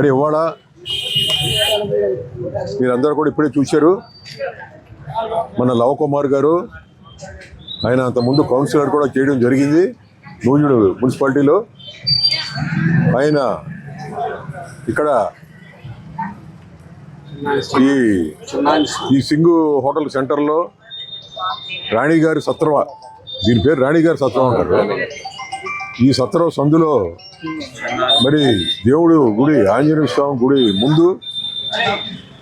మరి ఇవాళ మీరందరూ కూడా ఇప్పుడే చూశారు, మన లవ కుమార్ గారు, ఆయన అంతకుముందు కౌన్సిలర్ కూడా చేయడం జరిగింది నూజివీడు మున్సిపాలిటీలో. ఆయన ఇక్కడ ఈ సింగు హోటల్ సెంటర్లో రాణిగారి సత్రం, దీని పేరు రాణిగారి సత్రం అంటారు. ఈ సత్రం సందులో మరి దేవుడు గుడి, ఆంజనేయ స్వామి గుడి ముందు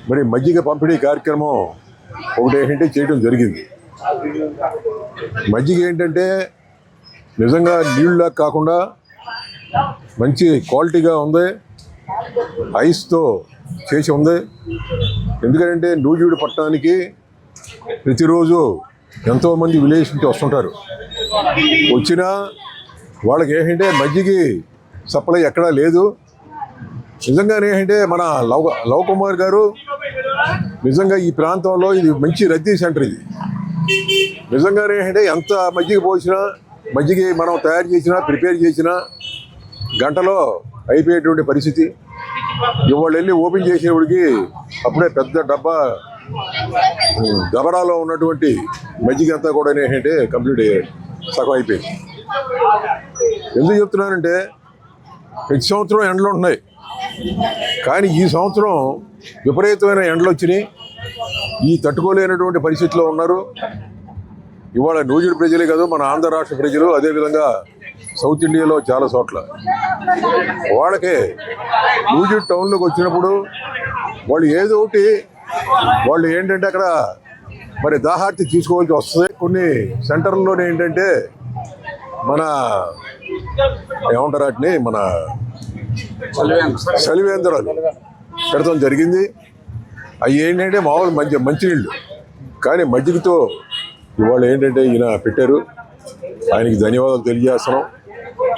మరి మజ్జిగ పంపిణీ కార్యక్రమం ఒకటి ఏంటంటే చేయడం జరిగింది. మజ్జిగ ఏంటంటే నిజంగా నీళ్ళ కాకుండా మంచి క్వాలిటీగా ఉంది, ఐస్తో చేసి ఉంది. ఎందుకంటే నూజివీడు పట్టణానికి ప్రతిరోజు ఎంతోమంది విలేజ్ నుంచి వస్తుంటారు. వచ్చినా వాళ్ళకి ఏంటంటే మజ్జిగ సప్లై ఎక్కడా లేదు. నిజంగానే ఏంటంటే మన లవ్ కుమార్ గారు నిజంగా ఈ ప్రాంతంలో ఇది మంచి రద్దీ సెంటర్. ఇది నిజంగానే ఏంటంటే ఎంత మజ్జిగ పోసినా, మజ్జిగ మనం తయారు చేసినా, ప్రిపేర్ చేసినా గంటలో అయిపోయేటువంటి పరిస్థితి. ఇవాళ వెళ్ళి ఓపెన్ చేసేవాడికి అప్పుడే పెద్ద దబరాలో ఉన్నటువంటి మజ్జిగ అంతా కూడా ఏంటంటే కంప్లీట్ సగం అయిపోయింది. ఎందుకు చెప్తున్నానంటే ప్రతి సంవత్సరం ఎండలు ఉంటున్నాయి, కానీ ఈ సంవత్సరం విపరీతమైన ఎండలు వచ్చినాయి. ఈ తట్టుకోలేనటువంటి పరిస్థితిలో ఉన్నారు. ఇవాళ నూజివీడు ప్రజలే కాదు, మన ఆంధ్ర రాష్ట్ర ప్రజలు, అదేవిధంగా సౌత్ ఇండియాలో చాలా చోట్ల వాళ్ళకి నూజివీడు టౌన్లోకి వచ్చినప్పుడు వాళ్ళు ఏదో ఒకటి వాళ్ళు ఏంటంటే అక్కడ మరి దాహార్తి తీసుకోవాల్సి వస్తుంది. కొన్ని సెంటర్లోనే ఏంటంటే మన ఏమంటారు వాటిని, మన చలివేంద్రాలు పెడతాం జరిగింది. అవి ఏంటంటే మామూలు మంచినీళ్ళు, కానీ మజ్జిగతో ఇవాళ ఏంటంటే ఈయన పెట్టారు. ఆయనకి ధన్యవాదాలు తెలియజేస్తున్నాం.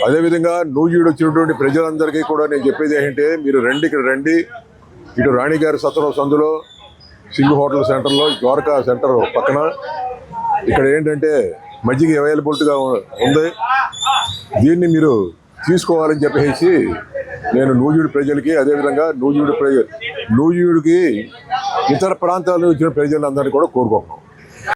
అదేవిధంగా నూజివీడు వచ్చినటువంటి ప్రజలందరికీ కూడా నేను చెప్పేది ఏంటంటే మీరు రండి, ఇక్కడ రండి. ఇటు రాణిగారి సత్రం సందులో సింగు హోటల్ సెంటర్లో, ద్వారకా సెంటర్ పక్కన ఇక్కడ ఏంటంటే మజ్జిగ అవైలబిలిటీగా ఉంది. దీన్ని మీరు తీసుకోవాలని చెప్పేసి నేను నూజివీడు ప్రజలకి, అదేవిధంగా నూజివీడుకి ఇతర ప్రాంతాల నుంచి వచ్చిన ప్రజలందరినీ కూడా కోరుకుంటున్నాం.